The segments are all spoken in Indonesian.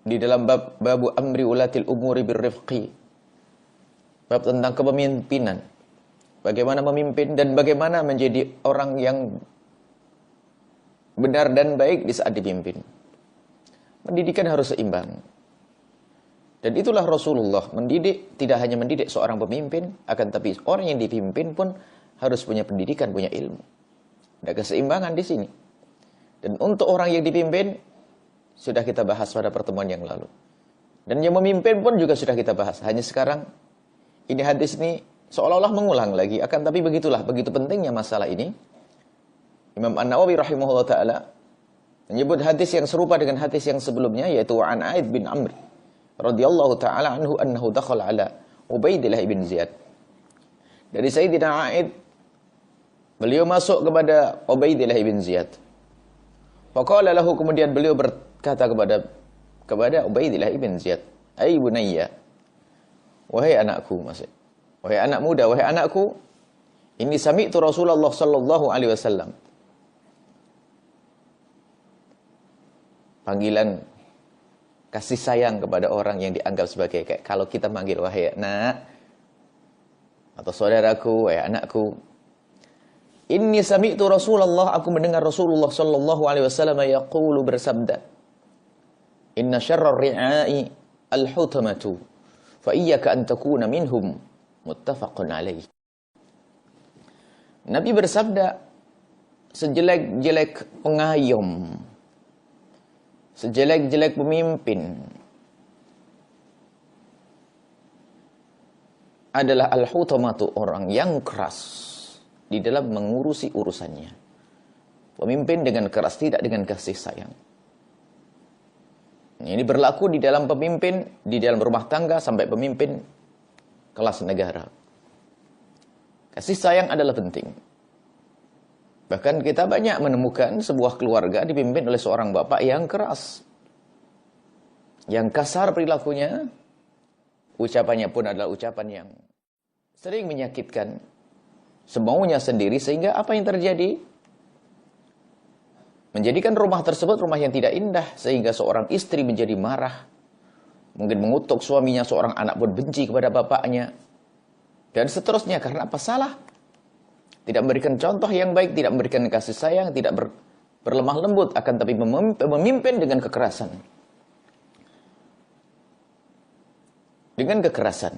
di dalam babu amri ulatil umuri birrifqi, bab tentang kepemimpinan, bagaimana memimpin dan bagaimana menjadi orang yang benar dan baik di saat dipimpin. Pendidikan harus seimbang. Dan itulah Rasulullah mendidik, tidak hanya mendidik seorang pemimpin, akan tapi orang yang dipimpin pun harus punya pendidikan, punya ilmu. Ada keseimbangan di sini. Dan untuk orang yang dipimpin, sudah kita bahas pada pertemuan yang lalu. Dan yang memimpin pun juga sudah kita bahas. Hanya sekarang, ini hadis ini seolah-olah mengulang lagi. Akan tapi begitulah, begitu pentingnya masalah ini. Imam An-Nawawi rahimahullah ta'ala menyebut hadis yang serupa dengan hadis yang sebelumnya, yaitu an Aid bin Amr radhiyallahu ta'ala anhu annahu dakhala ala Ubaidillah ibn Ziyad. Dari Sayyidina Aid, beliau masuk kepada Ubaidillah ibn Ziyad. Faqala lahu, kemudian beliau berkata kepada Ubaidillah ibn Ziyad, "Ai bunayya," wahai anakku, wahai anak muda, wahai anakku, inni sami'tu Rasulullah sallallahu alaihi wasallam. Panggilan kasih sayang kepada orang yang dianggap sebagai kayak kalau kita manggil wahai anak atau saudaraku, wahai anakku. Inni sami'tu Rasulullah, aku mendengar Rasulullah sallallahu alaihi wasallam yaqulu, bersabda, "Inna syarrar ri'ai al-hutamatu, fa iyyaka an takuna minhum." Muttafaqun alaih. Nabi bersabda, sejelek-jelek pengayom, sejelek-jelek pemimpin adalah al-hutamatu, orang yang keras di dalam mengurusi urusannya. Pemimpin dengan keras, tidak dengan kasih sayang. Ini berlaku di dalam pemimpin, di dalam rumah tangga, sampai pemimpin kelas negara. Kasih sayang adalah penting. Bahkan kita banyak menemukan sebuah keluarga dipimpin oleh seorang bapak yang keras, yang kasar perilakunya, ucapannya pun adalah ucapan yang sering menyakitkan, semaunya sendiri, sehingga apa yang terjadi? Menjadikan rumah tersebut rumah yang tidak indah, sehingga seorang istri menjadi marah, mungkin mengutuk suaminya, seorang anak pun benci kepada bapaknya, dan seterusnya. Karena apa? Salah. Tidak memberikan contoh yang baik, tidak memberikan kasih sayang, tidak berlemah lembut, akan tapi memimpin dengan kekerasan. Dengan kekerasan.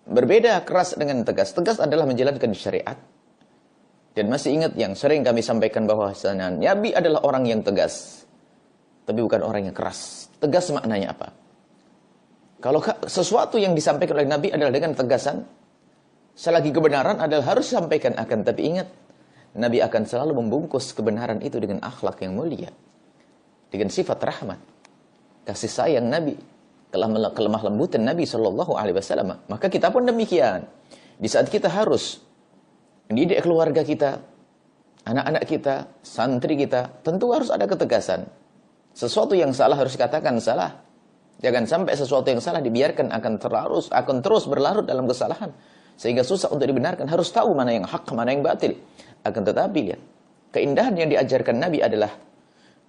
Berbeda keras dengan tegas. Tegas adalah menjalankan syariat. Dan masih ingat yang sering kami sampaikan bahwa Nabi adalah orang yang tegas, tapi bukan orang yang keras. Tegas maknanya apa? Kalau sesuatu yang disampaikan oleh Nabi adalah dengan tegasan, selagi kebenaran adalah harus disampaikan. Akan tapi ingat, Nabi akan selalu membungkus kebenaran itu dengan akhlak yang mulia, dengan sifat rahmat, kasih sayang Nabi, kelemah lembutan Nabi Shallallahu Alaihi Wasallam. Maka kita pun demikian. Di saat kita harus mendidik keluarga kita, anak-anak kita, santri kita, tentu harus ada ketegasan. Sesuatu yang salah harus dikatakan salah. Jangan sampai sesuatu yang salah dibiarkan akan terus berlarut dalam kesalahan, sehingga susah untuk dibenarkan. Harus tahu mana yang hak, mana yang batil. Akan tetapi lihat, keindahan yang diajarkan Nabi adalah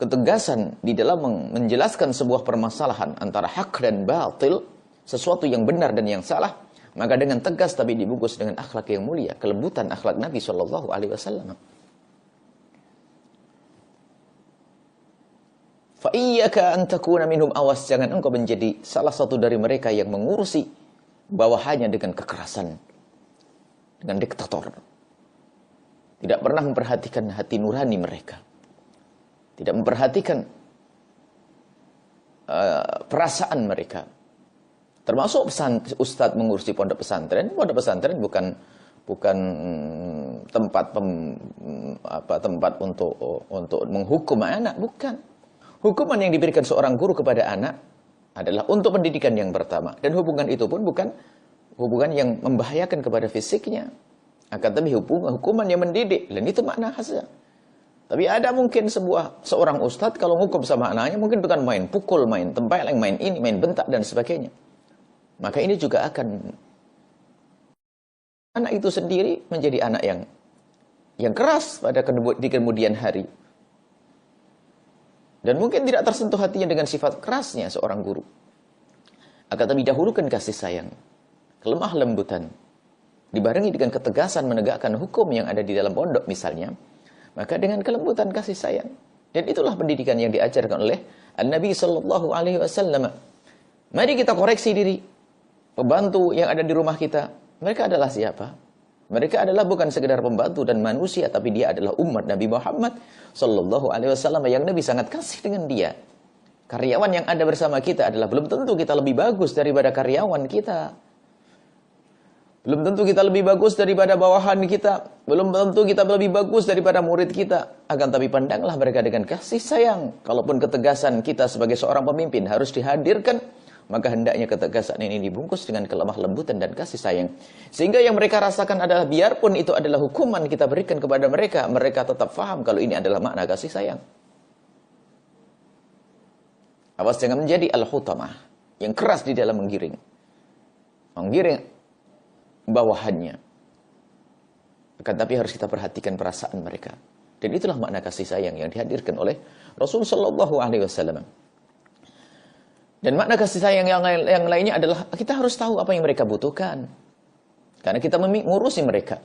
ketegasan di dalam menjelaskan sebuah permasalahan antara hak dan batil, sesuatu yang benar dan yang salah, maka dengan tegas tapi dibungkus dengan akhlak yang mulia, kelembutan akhlak Nabi Shallallahu Alaihi Wasallam. Fa iyyaka an takuna minhum, awas jangan engkau menjadi salah satu dari mereka yang mengurusi bawahannya dengan kekerasan, dengan diktator. Tidak pernah memperhatikan hati nurani mereka. Tidak memperhatikan perasaan mereka. Termasuk ustadz mengurusi pondok pesantren. Pondok pesantren bukan tempat untuk menghukum anak, bukan. Hukuman yang diberikan seorang guru kepada anak adalah untuk pendidikan yang pertama, dan hubungan itu pun bukan hubungan yang membahayakan kepada fisiknya, akan tapi hukuman yang mendidik, dan itu makna khasnya. Tapi ada mungkin seorang ustadz kalau hukum sama anaknya mungkin bukan main pukul, main tempeleng, main ini, main bentak dan sebagainya. Maka ini juga akan anak itu sendiri menjadi anak yang keras di kemudian hari. Dan mungkin tidak tersentuh hatinya dengan sifat kerasnya seorang guru. Akan tapi dahulukan kasih sayang, kelemah lembutan, dibarengi dengan ketegasan menegakkan hukum yang ada di dalam pondok misalnya, maka dengan kelembutan kasih sayang. Dan itulah pendidikan yang diajarkan oleh Nabi Sallallahu Alaihi Wasallam. Mari kita koreksi diri. Pembantu yang ada di rumah kita, mereka adalah siapa? Mereka adalah bukan sekedar pembantu dan manusia, tapi dia adalah umat Nabi Muhammad Sallallahu Alaihi Wasallam yang Nabi sangat kasih dengan dia. Karyawan yang ada bersama kita adalah belum tentu kita lebih bagus daripada karyawan kita. Belum tentu kita lebih bagus daripada bawahan kita. Belum tentu kita lebih bagus daripada murid kita. Akan tapi pandanglah mereka dengan kasih sayang. Kalaupun ketegasan kita sebagai seorang pemimpin harus dihadirkan, maka hendaknya ketegasan ini dibungkus dengan kelemah lembutan dan kasih sayang. Sehingga yang mereka rasakan adalah biarpun itu adalah hukuman kita berikan kepada mereka, mereka tetap faham kalau ini adalah makna kasih sayang. Awas jangan menjadi al-hutamah, yang keras di dalam menggiring bawahannya. Akan tapi harus kita perhatikan perasaan mereka. Dan itulah makna kasih sayang yang dihadirkan oleh Rasul Sallallahu Alaihi Wasallam. Dan makna kasih sayang yang lainnya adalah kita harus tahu apa yang mereka butuhkan. Karena kita mengurusi mereka.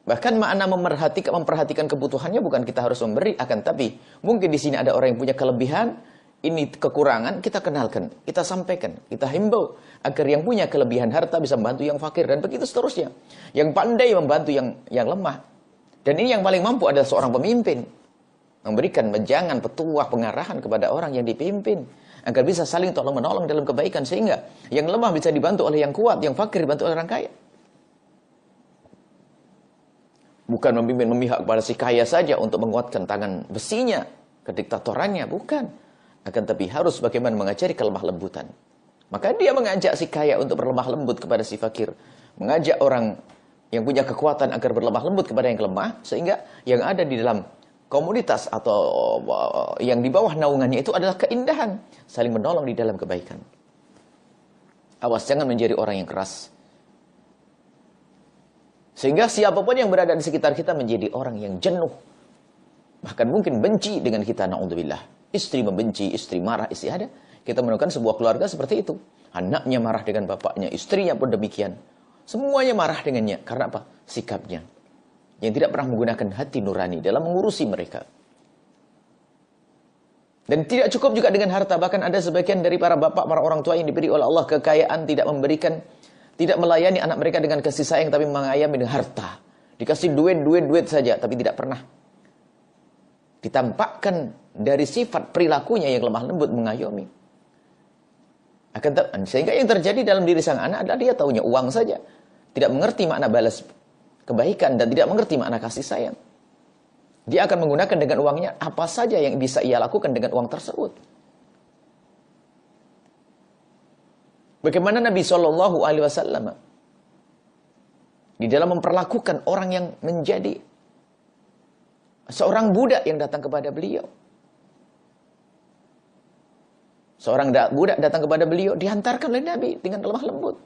Bahkan makna memperhatikan kebutuhannya bukan kita harus memberi, akan tapi mungkin di sini ada orang yang punya kelebihan, ini kekurangan, kita kenalkan, kita sampaikan, kita himbau agar yang punya kelebihan harta bisa membantu yang fakir dan begitu seterusnya. Yang pandai membantu yang lemah. Dan ini yang paling mampu adalah seorang pemimpin. Memberikan wejangan, petuah, pengarahan kepada orang yang dipimpin agar bisa saling tolong-menolong dalam kebaikan sehingga yang lemah bisa dibantu oleh yang kuat, yang fakir dibantu oleh orang kaya. Bukan memimpin memihak kepada si kaya saja untuk menguatkan tangan besinya, kediktatorannya, bukan. Akan tapi harus bagaimana mengajari kelemah lembutan. Maka dia mengajak si kaya untuk berlemah lembut kepada si fakir. Mengajak orang yang punya kekuatan agar berlemah lembut kepada yang lemah. Sehingga yang ada di dalam komunitas atau yang di bawah naungannya itu adalah keindahan. Saling menolong di dalam kebaikan. Awas jangan menjadi orang yang keras. Sehingga siapapun yang berada di sekitar kita menjadi orang yang jenuh. Bahkan mungkin benci dengan kita, na'udzubillah. Istri membenci, istri marah, istri ada. Kita menemukan sebuah keluarga seperti itu. Anaknya marah dengan bapaknya, istrinya pun demikian. Semuanya marah dengannya. Karena apa? Sikapnya. Yang tidak pernah menggunakan hati nurani dalam mengurusi mereka. Dan tidak cukup juga dengan harta. Bahkan ada sebagian dari para bapak, para orang tua yang diberi oleh Allah kekayaan, tidak memberikan, tidak melayani anak mereka dengan kasih sayang, tapi mengayomi dengan harta. Dikasih duit saja, tapi tidak pernah ditampakkan dari sifat perilakunya yang lemah lembut mengayomi. Sehingga yang terjadi dalam diri sang anak adalah dia taunya uang saja. Tidak mengerti makna balas kebaikan dan tidak mengerti makna kasih sayang. Dia akan menggunakan dengan uangnya apa saja yang bisa ia lakukan dengan uang tersebut. Bagaimana Nabi Shallallahu Alaihi Wasallam di dalam memperlakukan orang yang menjadi seorang budak yang datang kepada beliau. Seorang budak datang kepada beliau, dihantarkan oleh Nabi dengan lemah lembut.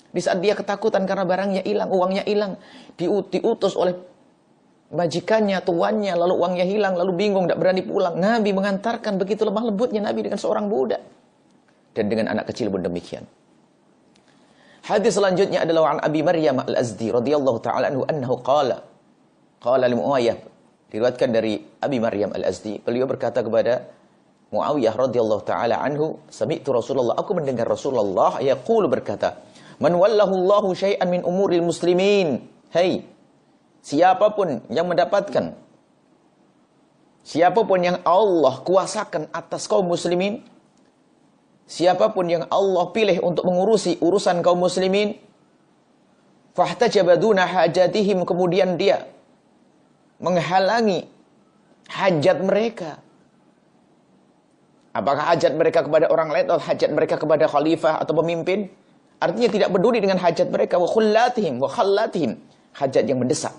Di saat dia ketakutan karena barangnya hilang, uangnya hilang, diutus oleh majikannya, tuannya, lalu uangnya hilang, lalu bingung, tidak berani pulang. Nabi mengantarkan, begitu lemah lembutnya Nabi dengan seorang budak. Dan dengan anak kecil pun demikian. Hadis selanjutnya adalah an Abi Maryam Al-Azdi radhiyallahu ta'ala anhu qala li Muawiyah, diriwayatkan dari Abi Maryam Al-Azdi, beliau berkata kepada Muawiyah radhiyallahu taala anhu, sami'tu Rasulullah, aku mendengar Rasulullah yaqulu berkata, man wallahu Allahu syai'an min umuril muslimin. Hai, siapapun yang mendapatkan, siapapun yang Allah kuasakan atas kaum muslimin, siapapun yang Allah pilih untuk mengurusi urusan kaum muslimin, fahtajaba duna hajatihim, kemudian dia menghalangi hajat mereka. Apakah hajat mereka kepada orang lain atau hajat mereka kepada khalifah atau pemimpin? Artinya tidak peduli dengan hajat mereka. Wa khallatihim, hajat yang mendesak.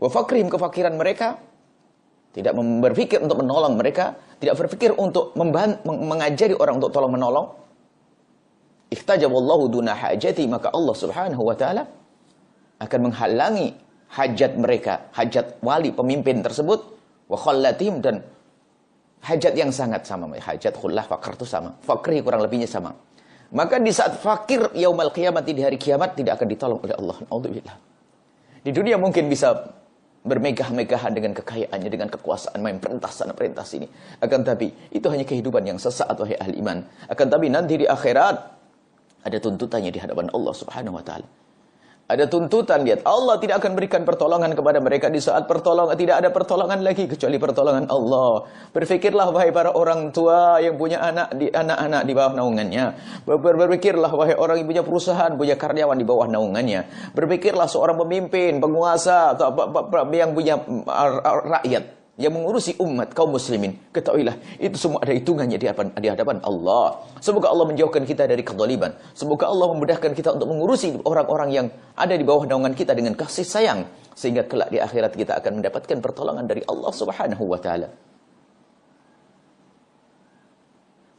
Wa fakrihim, kefakiran mereka. Tidak berpikir untuk menolong mereka. Tidak berpikir untuk mengajari orang untuk tolong menolong. Ihtajaballahu duna hajati, maka Allah subhanahu wa ta'ala akan menghalangi hajat mereka, hajat wali pemimpin tersebut. Wa khallatihim, dan Hajat yang sangat sama. Hajat, khullah, fakir itu sama. Fakir kurang lebihnya sama. Maka di saat fakir yaumal qiyamah, di hari kiamat tidak akan ditolong oleh Allah. Alhamdulillah. Di dunia mungkin bisa bermegah-megahan dengan kekayaannya, dengan kekuasaan, main perintah sana perintah sini. Akan tapi itu hanya kehidupan yang sesaat, wahai ahli iman. Akan tapi nanti di akhirat ada tuntutannya di hadapan Allah Subhanahu wa taala. Ada tuntutan, lihat, Allah tidak akan berikan pertolongan kepada mereka di saat pertolongan, tidak ada pertolongan lagi kecuali pertolongan Allah. Berfikirlah wahai para orang tua yang punya anak-anak di bawah naungannya. Berpikirlah wahai orang yang punya perusahaan, punya karyawan di bawah naungannya. Berpikirlah seorang pemimpin, penguasa atau yang punya rakyat, yang mengurusi umat kaum muslimin. Ketahuilah, itu semua ada hitungannya di hadapan Allah. Semoga Allah menjauhkan kita dari kezaliman. Semoga Allah memudahkan kita untuk mengurusi orang-orang yang ada di bawah naungan kita dengan kasih sayang, sehingga kelak di akhirat kita akan mendapatkan pertolongan dari Allah Subhanahu wa taala.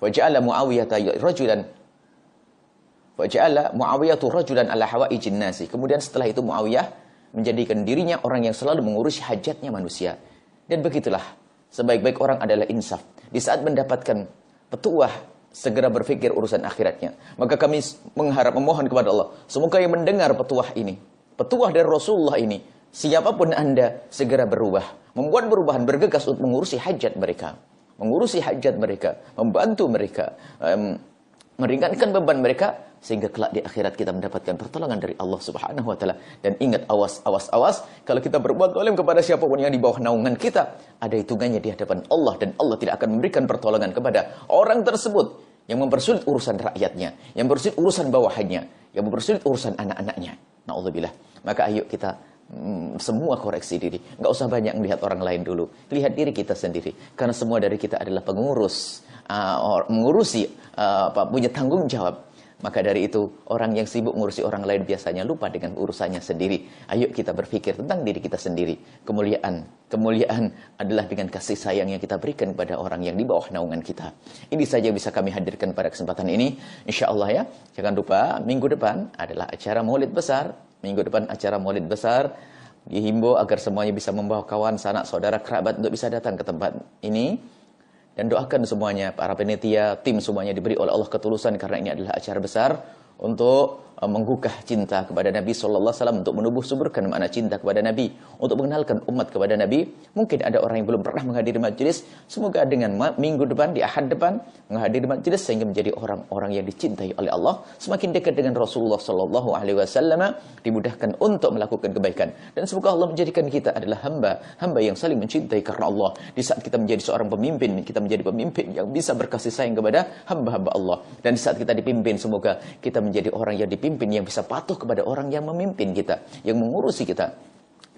Waja'ala Muawiyah rajulan ala hawaijin nasi. Kemudian setelah itu Muawiyah menjadikan dirinya orang yang selalu mengurusi hajatnya manusia. Dan begitulah, sebaik-baik orang adalah insaf. Di saat mendapatkan petuah, segera berpikir urusan akhiratnya. Maka kami memohon kepada Allah, semoga yang mendengar petuah ini, petuah dari Rasulullah ini, siapapun Anda, segera berubah. Membuat perubahan, bergegas untuk mengurusi hajat mereka. Mengurusi hajat mereka, membantu mereka, meringankan beban mereka, sehingga kelak di akhirat kita mendapatkan pertolongan dari Allah Subhanahu wa taala. Dan ingat, awas, kalau kita berbuat zalim kepada siapapun yang di bawah naungan kita, ada hitungannya di hadapan Allah, dan Allah tidak akan memberikan pertolongan kepada orang tersebut yang mempersulit urusan rakyatnya, yang mempersulit urusan bawahannya, yang mempersulit urusan anak-anaknya. Na'udzubillah. Maka ayo kita semua koreksi diri. Enggak usah banyak melihat orang lain dulu. Lihat diri kita sendiri. Karena semua dari kita adalah pengurus, mengurusi, punya tanggung jawab. Maka dari itu, orang yang sibuk mengurusi orang lain biasanya lupa dengan urusannya sendiri. Ayo kita berpikir tentang diri kita sendiri. Kemuliaan adalah dengan kasih sayang yang kita berikan kepada orang yang di bawah naungan kita. Ini saja yang bisa kami hadirkan pada kesempatan ini. Insya Allah ya. Jangan lupa, minggu depan adalah acara maulid besar. Minggu depan acara maulid besar. Dihimbau agar semuanya bisa membawa kawan, sanak, saudara, kerabat untuk bisa datang ke tempat ini. Dan doakan semuanya, para panitia, tim semuanya diberi oleh Allah ketulusan, karena ini adalah acara besar untuk menggugah cinta kepada Nabi sallallahu alaihi wasallam, untuk menubuh suburkan makna cinta kepada Nabi, untuk mengenalkan umat kepada Nabi. Mungkin ada orang yang belum pernah menghadiri majelis, semoga dengan minggu depan, di Ahad depan, menghadiri majelis sehingga menjadi orang-orang yang dicintai oleh Allah, semakin dekat dengan Rasulullah sallallahu alaihi wasallam, dimudahkan untuk melakukan kebaikan. Dan semoga Allah menjadikan kita adalah hamba yang saling mencintai karena Allah. Di saat kita menjadi seorang pemimpin, kita menjadi pemimpin yang bisa berkasih sayang kepada hamba-hamba Allah. Dan di saat kita dipimpin, semoga kita menjadi orang yang dipimpin, yang bisa patuh kepada orang yang memimpin kita, yang mengurusi kita,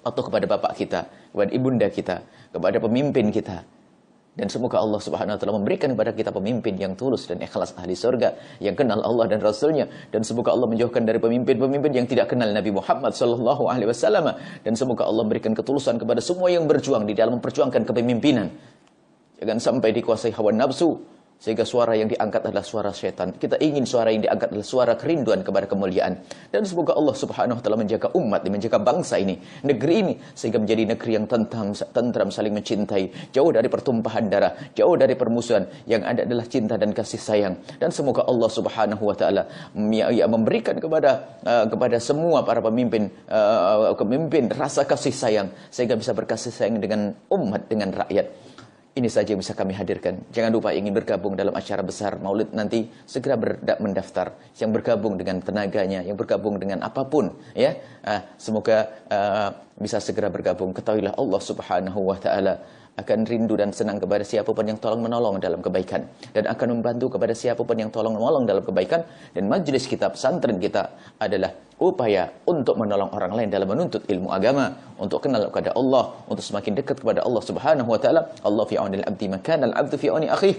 patuh kepada bapak kita, kepada ibunda kita, kepada pemimpin kita. Dan semoga Allah Subhanahu wa taala memberikan kepada kita pemimpin yang tulus dan ikhlas, ahli surga, yang kenal Allah dan Rasulnya. Dan semoga Allah menjauhkan dari pemimpin-pemimpin yang tidak kenal Nabi Muhammad sallallahu alaihi wasallam. Dan semoga Allah memberikan ketulusan kepada semua yang berjuang di dalam memperjuangkan kepemimpinan. Jangan sampai dikuasai hawa nafsu, sehingga suara yang diangkat adalah suara syaitan. Kita ingin suara yang diangkat adalah suara kerinduan kepada kemuliaan. Dan semoga Allah Subhanahu wa taala menjaga umat, menjaga bangsa ini, negeri ini, sehingga menjadi negeri yang tentram, saling mencintai, jauh dari pertumpahan darah, jauh dari permusuhan. Yang ada adalah cinta dan kasih sayang. Dan semoga Allah Subhanahu wa taala memberikan kepada semua para pemimpin rasa kasih sayang, sehingga bisa berkasih sayang dengan umat, dengan rakyat. Ini saja yang bisa kami hadirkan. Jangan lupa ingin bergabung dalam acara besar maulid nanti, segera mendaftar. Yang bergabung dengan tenaganya, yang bergabung dengan apapun, ya. Semoga bisa segera bergabung. Ketahuilah Allah Subhanahu wa taala akan rindu dan senang kepada siapapun yang tolong menolong dalam kebaikan, dan akan membantu kepada siapapun yang tolong menolong dalam kebaikan. Dan majelis kita, pesantren kita adalah upaya untuk menolong orang lain dalam menuntut ilmu agama, untuk kenal kepada Allah, untuk semakin dekat kepada Allah Subhanahu wa taala. Allah fi aunil abdi makana al abdu fi auni akhih.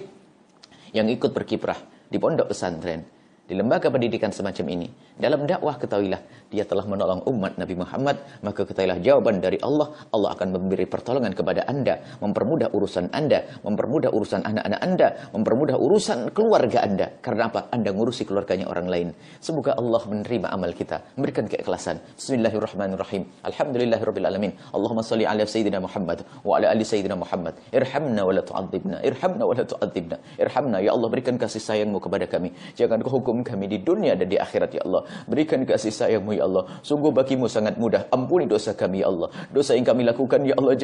Yang ikut berkiprah di pondok pesantren, di lembaga pendidikan semacam ini, dalam dakwah, ketahuilah dia telah menolong umat Nabi Muhammad, maka ketahuilah jawaban dari Allah, Allah akan memberi pertolongan kepada Anda, mempermudah urusan Anda, mempermudah urusan anak-anak Anda, mempermudah urusan keluarga Anda. Karena apa? Anda ngurusi keluarganya orang lain. Semoga Allah menerima amal kita, memberikan keikhlasan. Bismillahirrahmanirrahim. Alhamdulillahirabbil alamin. Allahumma shalli ala sayyidina Muhammad wa ala ali sayyidina Muhammad. Irhamna wa la tu'adzibna. Irhamna wa la tu'adzibna. Irhamna ya Allah, berikan kasih sayang-Mu kepada kami. Jangan Kau hukum kami di dunia dan di akhirat ya Allah. Berikan kasih sayang-Mu ya Allah. Sungguh bagimu sangat mudah. Ampuni dosa kami ya Allah. Dosa yang kami lakukan ya Allah,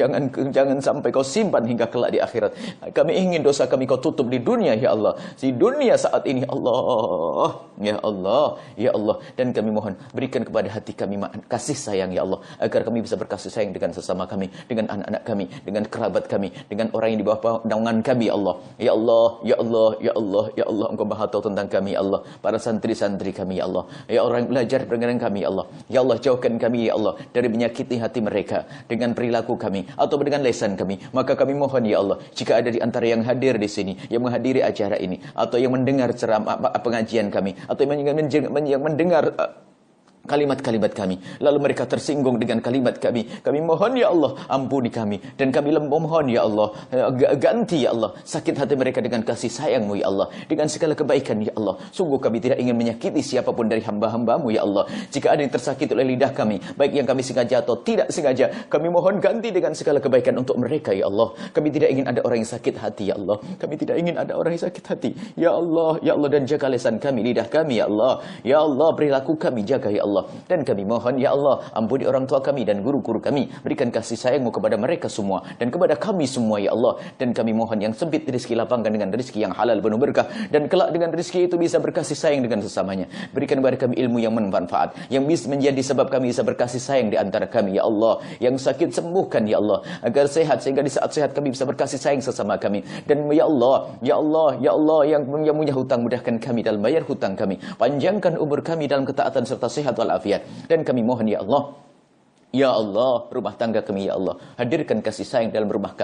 jangan sampai Kau simpan hingga kelak di akhirat. Kami ingin dosa kami Kau tutup di dunia ya Allah. Di dunia saat ini Allah. Ya Allah, ya Allah. Dan kami mohon berikan kepada hati kami kasih sayang ya Allah, agar kami bisa berkasih sayang dengan sesama kami, dengan anak-anak kami, dengan kerabat kami, dengan orang yang di bawah naungan kami ya Allah. Ya Allah, ya Allah, ya Allah, ya Allah. Engkau Maha tahu tentang kami ya Allah. Para santri-santri kami ya Allah. Ya orang belajar dengan kami ya Allah. Ya Allah, jauhkan kami ya Allah dari menyakiti hati mereka dengan perilaku kami atau dengan lisan kami. Maka kami mohon ya Allah, jika ada di antara yang hadir di sini, yang menghadiri acara ini, atau yang mendengar ceramah pengajian kami, atau yang mendengar kalimat-kalimat kami, lalu mereka tersinggung dengan kalimat kami mohon ya Allah, ampuni kami, dan kami mohon ya Allah, ganti ya Allah sakit hati mereka dengan kasih sayang-Mu ya Allah, dengan segala kebaikan ya Allah. Sungguh kami tidak ingin menyakiti siapapun dari hamba-hamba-Mu ya Allah. Jika ada yang tersakiti oleh lidah kami, baik yang kami sengaja atau tidak sengaja, kami mohon ganti dengan segala kebaikan untuk mereka ya Allah. Kami tidak ingin ada orang yang sakit hati ya Allah. Kami tidak ingin ada orang yang sakit hati ya Allah, ya Allah. Dan jaga lisan kami, lidah kami ya Allah. Ya Allah, perilaku kami jaga ya Allah. Dan kami mohon ya Allah, ampuni orang tua kami dan guru-guru kami, berikan kasih sayang-Mu kepada mereka semua dan kepada kami semua ya Allah. Dan kami mohon yang sempit rezeki lapangkan dengan rezeki yang halal penuh berkah, dan kelak dengan rezeki itu bisa berkasih sayang dengan sesamanya. Berikan kepada kami ilmu yang bermanfaat, yang bisa menjadi sebab kami bisa berkasih sayang di antara kami ya Allah. Yang sakit sembuhkan ya Allah, agar sehat, sehingga di saat sehat kami bisa berkasih sayang sesama kami. Dan ya Allah, ya Allah, ya Allah, yang punya hutang, mudahkan kami dalam bayar hutang kami, panjangkan umur kami dalam ketaatan serta sehat walafiat. Dan kami mohon ya Allah, ya Allah, rumah tangga kami ya Allah, hadirkan kasih sayang dalam rumah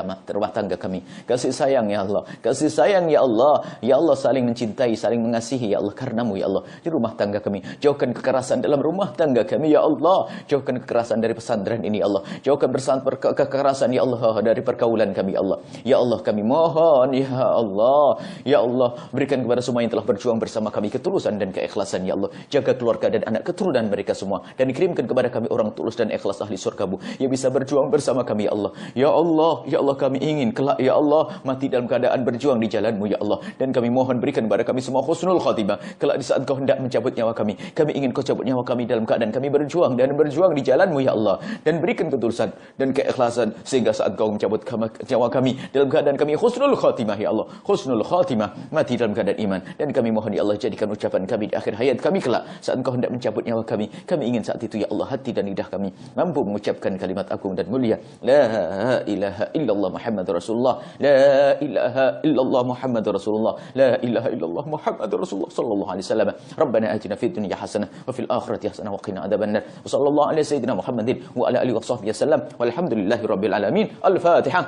tangga kami. Kasih sayang ya Allah, kasih sayang ya Allah. Ya Allah, saling mencintai, saling mengasihi ya Allah, karenamu ya Allah. Di rumah tangga kami, jauhkan kekerasan dalam rumah tangga kami ya Allah. Jauhkan kekerasan dari pesantren ini ya Allah. Jauhkan kekerasan ya Allah dari pergaulan kami ya Allah. Ya Allah, kami mohon ya Allah, ya Allah, berikan kepada semua yang telah berjuang bersama kami ketulusan dan keikhlasan ya Allah. Jaga keluarga dan anak keturunan mereka semua, dan kirimkan kepada kami orang tulus dan ikhlas ahli surga-Mu yang bisa berjuang bersama kami ya Allah. Ya Allah, ya Allah, kami ingin kelak ya Allah mati dalam keadaan berjuang di jalan-Mu ya Allah. Dan kami mohon berikan kepada kami semua husnul khatimah kelak di saat Kau hendak mencabut nyawa kami. Kami ingin Kau cabut nyawa kami dalam keadaan kami berjuang di jalan-Mu ya Allah. Dan berikan ketulusan dan keikhlasan sehingga saat Kau mencabut nyawa kami dalam keadaan kami husnul khatimah ya Allah. Husnul khatimah, mati dalam keadaan iman. Dan kami mohon ya Allah, jadikan ucapan kami di akhir hayat kami kelak saat Kau hendak mencabut nyawa kami. Kami ingin saat itu ya Allah, hati dan lidah kami mampu mengucapkan kalimat agung dan mulia, la ilaha illallah Muhammadur Rasulullah, la ilaha illallah Muhammadur Rasulullah, la ilaha illallah Muhammadur Rasulullah sallallahu alaihi wasallam. Rabbana atina fid dunya hasanah wa fil akhirati hasanah wa qina adzabannar. Wa sallallahu ala sayyidina Muhammadin wa ala alihi wa sahbihi wasallam. Walhamdulillahi rabbil alamin. Al-Fatihah.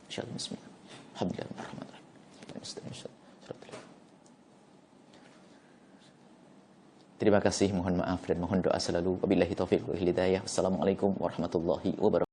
Insyaallah. Bismillah. Alhamdulillahirrahmanirrahim. Terima kasih, mohon maaf dan mohon doa selalu. Wabillahi taufiq wal hidayah. Wassalamualaikum warahmatullahi wabarakatuh.